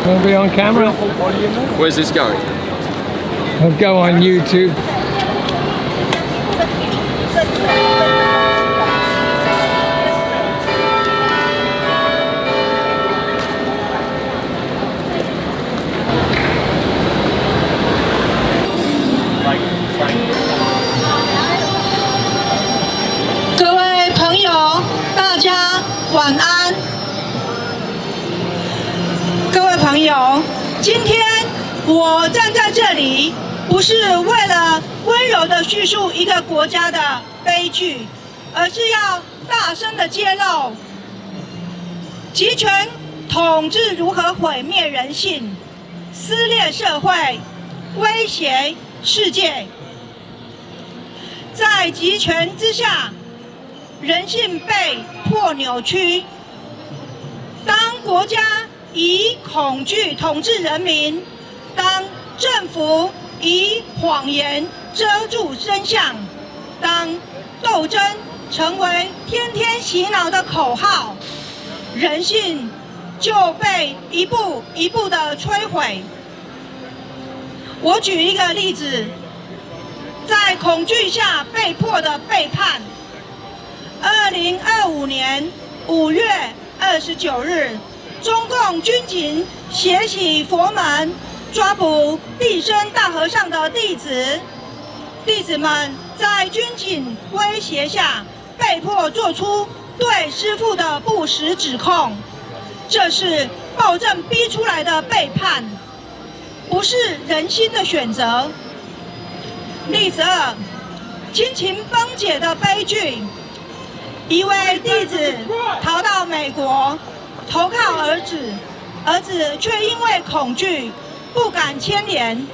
Wanna be on camera? Where's this going? I'll go on YouTube.各位朋友，大家晚安。各位朋友，今天我站在这里，不是为了温柔地叙述一个国家的悲剧，而是要大声地揭露集权统治如何毁灭人性、撕裂社会、威胁世界。在集权之下，人性被迫扭曲。当国家以恐惧统治人民，当政府以谎言遮住真相，当斗争成为天天洗脑的口号，人性就被一步一步地摧毁。我举一个例子，在恐惧下被迫的背叛。2025年5月29日，中共军警血洗佛门，抓捕地生大和尚的弟子。弟子们在军警威胁下，被迫做出对师父的不实指控。这是暴政逼出来的背叛，不是人心的选择。例子2，亲情崩解的悲剧。一位弟子逃到美国，投靠儿子，儿子却因为恐惧不敢牵连，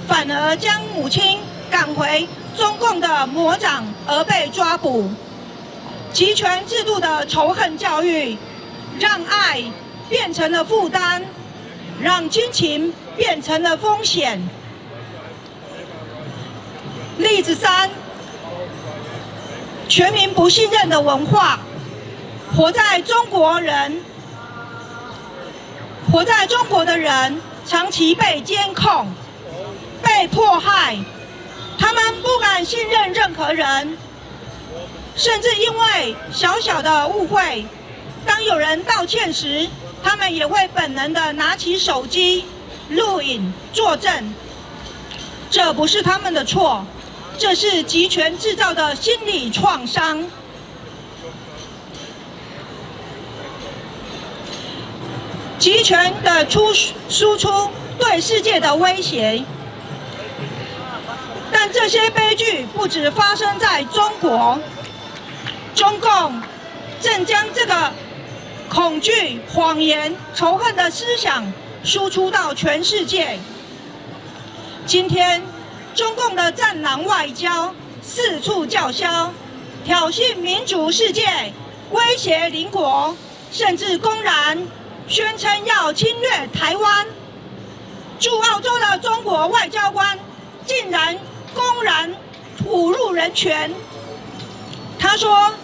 反而将母亲赶回中共的魔掌而被抓捕。集权制度的仇恨教育，让爱变成了负担，让亲情变成了风险。例子3，全民不信任的文化。活在中国的人长期被监控、被迫害，他们不敢信任任何人，甚至因为小小的误会，当有人道歉时，他们也会本能地拿起手机录影作证。这不是他们的错，这是集权制造的心理创伤。集权的输出对世界的威胁，但这些悲剧不只发生在中国，中共正将这个恐惧、谎言、仇恨的思想输出到全世界。今天，中共的战狼外交四处叫嚣，挑衅民主世界，威胁邻国，甚至公然宣称要侵略台湾。驻澳洲的中国外交官竟然公然侮辱人权。他说，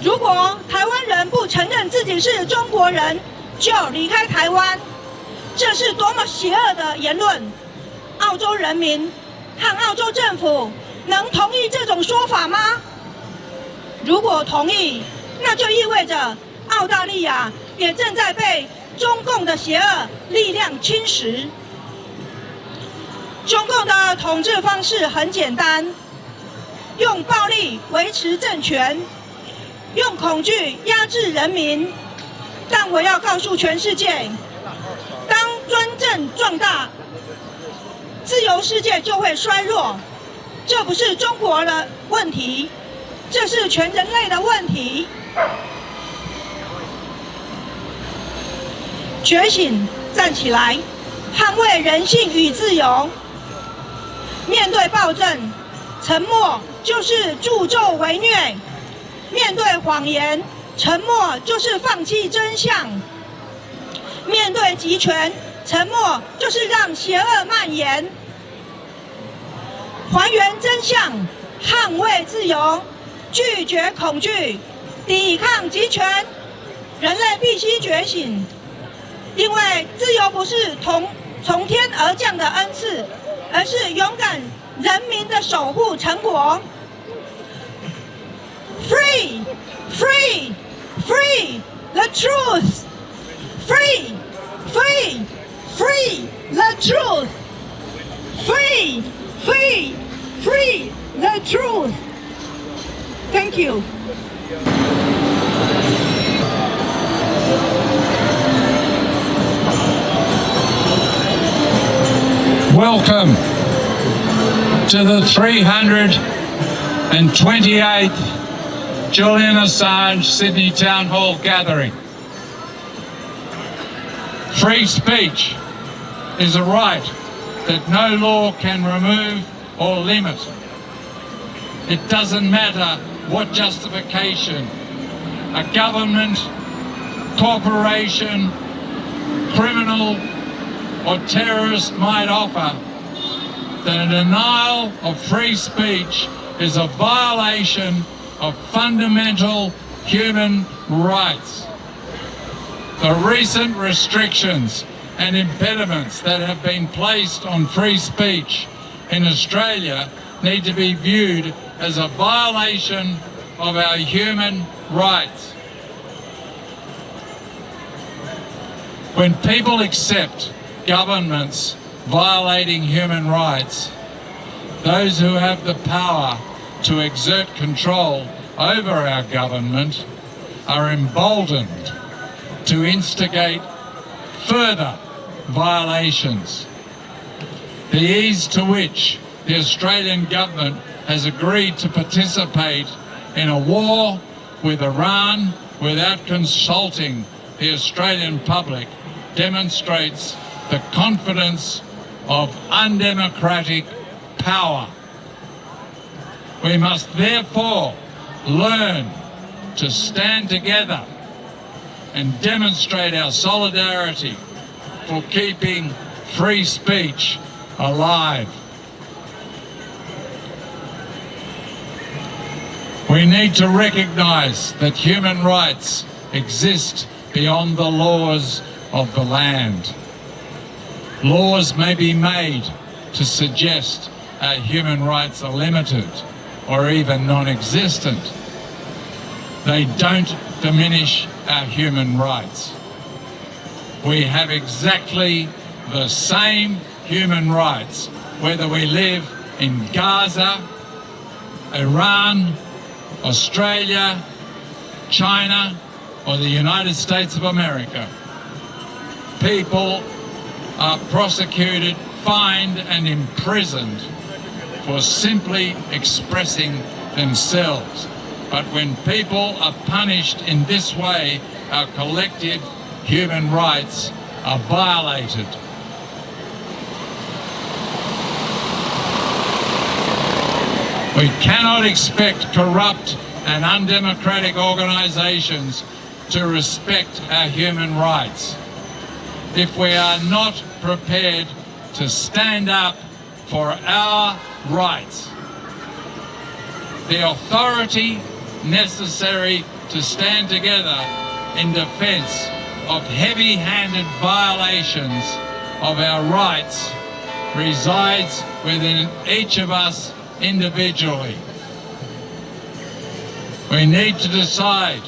如果台湾人不承认自己是中国人，就离开台湾。这是多么邪恶的言论！澳洲人民和澳洲政府能同意这种说法吗？如果同意，那就意味着澳大利亚也正在被中共的邪恶力量侵蚀。中共的统治方式很简单，用暴力维持政权，用恐惧压制人民。但我要告诉全世界，当专政壮大，自由世界就会衰弱。这不是中国的问题，这是全人类的问题。觉醒，站起来，捍卫人性与自由。面对暴政，沉默就是助纣为虐；面对谎言，沉默就是放弃真相；面对集权，沉默就是让邪恶蔓延。还原真相，捍卫自由，拒绝恐惧，抵抗集权。人类必须觉醒，因为自由不是从天而降的恩赐，而是勇敢人民的守护成果。Free, free, free the truth. Free, free, free the truth. Free, free, free the truth. Thank you. Welcome to the 328th Julian Assange Sydney Town Hall gathering. Free speech is a right that no law can remove or limit. It doesn't matter what justification a government, corporation, criminal or terrorist might offer. The denial of free speech is a violation of fundamental human rights. The recent restrictions and impediments that have been placed on free speech in Australia need to be viewed as a violation of our human rights. When people accept governments violating human rights, those who have the power to exert control over our government are emboldened to instigate further violations. The ease to which the Australian government has agreed to participate in a war with Iran without consulting the Australian public demonstrates the confidence of undemocratic power. We must therefore learn to stand together and demonstrate our solidarity for keeping free speech alive. We need to recognise that human rights exist beyond the laws of the land. Laws may be made to suggest our human rights are limited or even non-existent. They don't diminish our human rights. We have exactly the same human rights whether we live in Gaza, Iran, Australia, China, or the United States of America. People are prosecuted, fined and imprisoned for simply expressing themselves. But when people are punished in this way, our collective human rights are violated. We cannot expect corrupt and undemocratic organisations to respect our human rights if we are not prepared to stand up for our rights. The authority necessary to stand together in defence of heavy-handed violations of our rights resides within each of us individually. We need to decide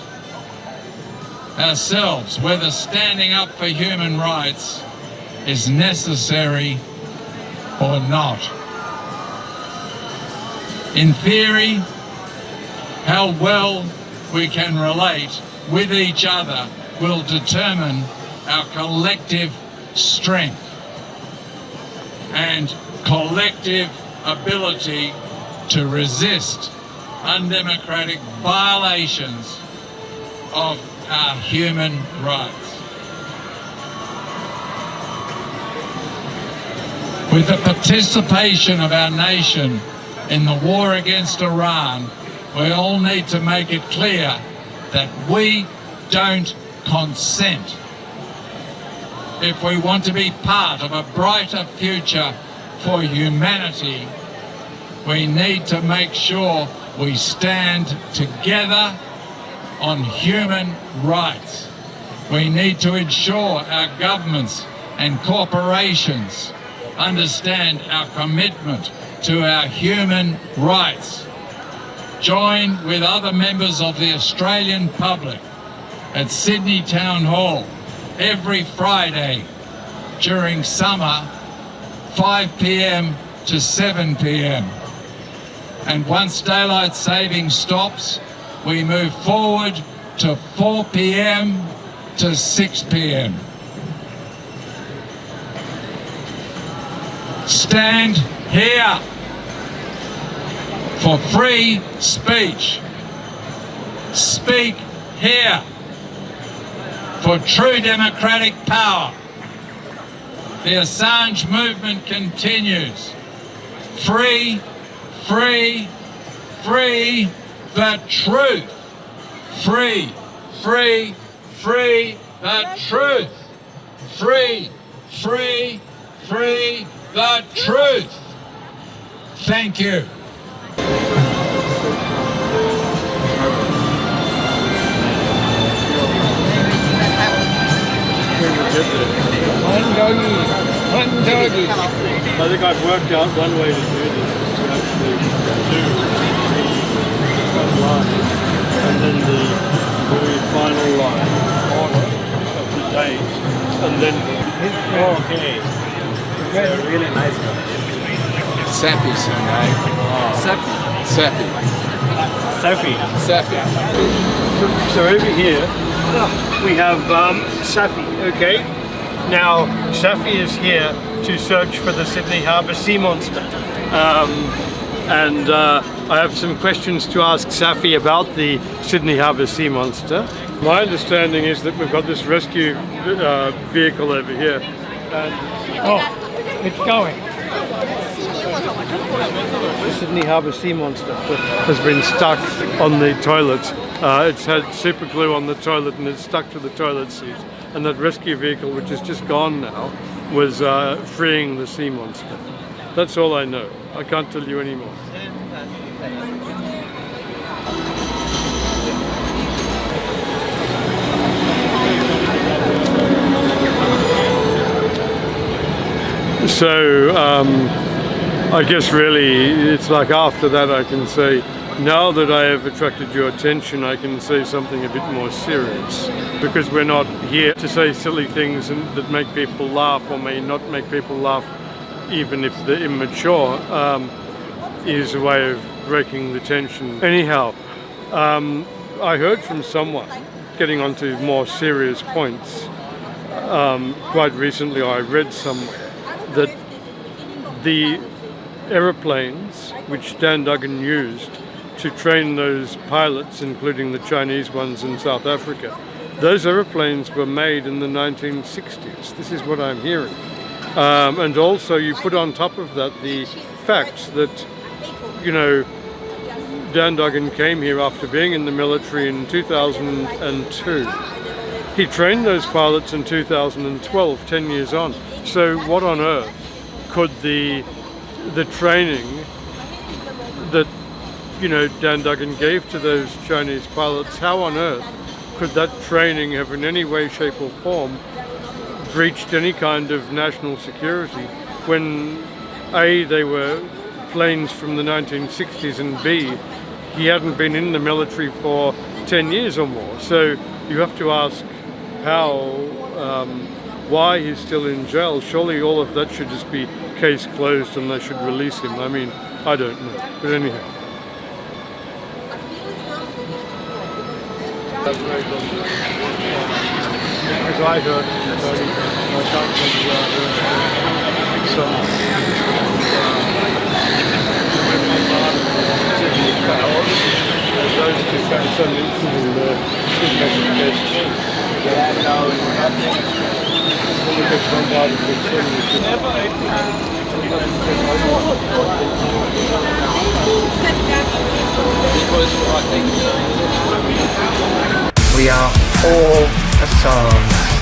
ourselves whether standing up for human rights is necessary or not. In theory, how well we can relate with each other will determine our collective strength and collective ability to resist undemocratic violations of our human rights. With the participation of our nation in the war against Iran, we all need to make it clear that we don't consent. If we want to be part of a brighter future for humanity, we need to make sure we stand together on human rights. We need to ensure our governments and corporations understand our commitment to our human rights. Join with other members of the Australian public at Sydney Town Hall every Friday during summer, 5 p.m. to 7 p.m. And once daylight saving stops, we move forward to 4 p.m. to 6 p.m. Stand here for free speech. Speak here for true democratic power. The Assange movement continues. Free, free, free the truth. Free, free, free the truth. Free, free, free the truth. Thank you. One doggy. One doggy. I think I've worked out one way to do this, to actually do the front line and then the very final line of the days. And then, okay. It's a really nice guy. Sappy, name. Sappy. Safi. Sappy. So over here we have Safi, okay? Now, Safi is here to search for the Sydney Harbour sea monster. And I have some questions to ask Safi about the Sydney Harbour sea monster. My understanding is that we've got this rescue vehicle over here. It's going. The Sydney Harbour sea monster that has been stuck on the toilet. It's had super glue on the toilet and it's stuck to the toilet seat. And that rescue vehicle, which is just gone now, was freeing the sea monster. That's all I know. I can't tell you any more. So I guess really it's like after that I can say, now that I have attracted your attention, I can say something a bit more serious, because we're not here to say silly things that make people laugh or may not make people laugh, even if they're immature, is a way of breaking the tension. Anyhow, I heard from someone, getting on to more serious points, quite recently I read somewhere that the aeroplanes which Dan Duggan used to train those pilots, including the Chinese ones in South Africa, those aeroplanes were made in the 1960s. This is what I'm hearing. And also you put on top of that the fact that, you know, Dan Duggan came here after being in the military in 2002. He trained those pilots in 2012, 10 years on. So what on earth could the training that, you know, Dan Duggan gave to those Chinese pilots, how on earth could that training have in any way, shape or form breached any kind of national security when A, they were planes from the 1960s, and B, he hadn't been in the military for 10 years or more. So you have to ask how, why he's still in jail. Surely all of that should just be case closed and they should release him. I mean, I don't know. But anyhow. As I heard, I can't those two found some incident We are all Assange.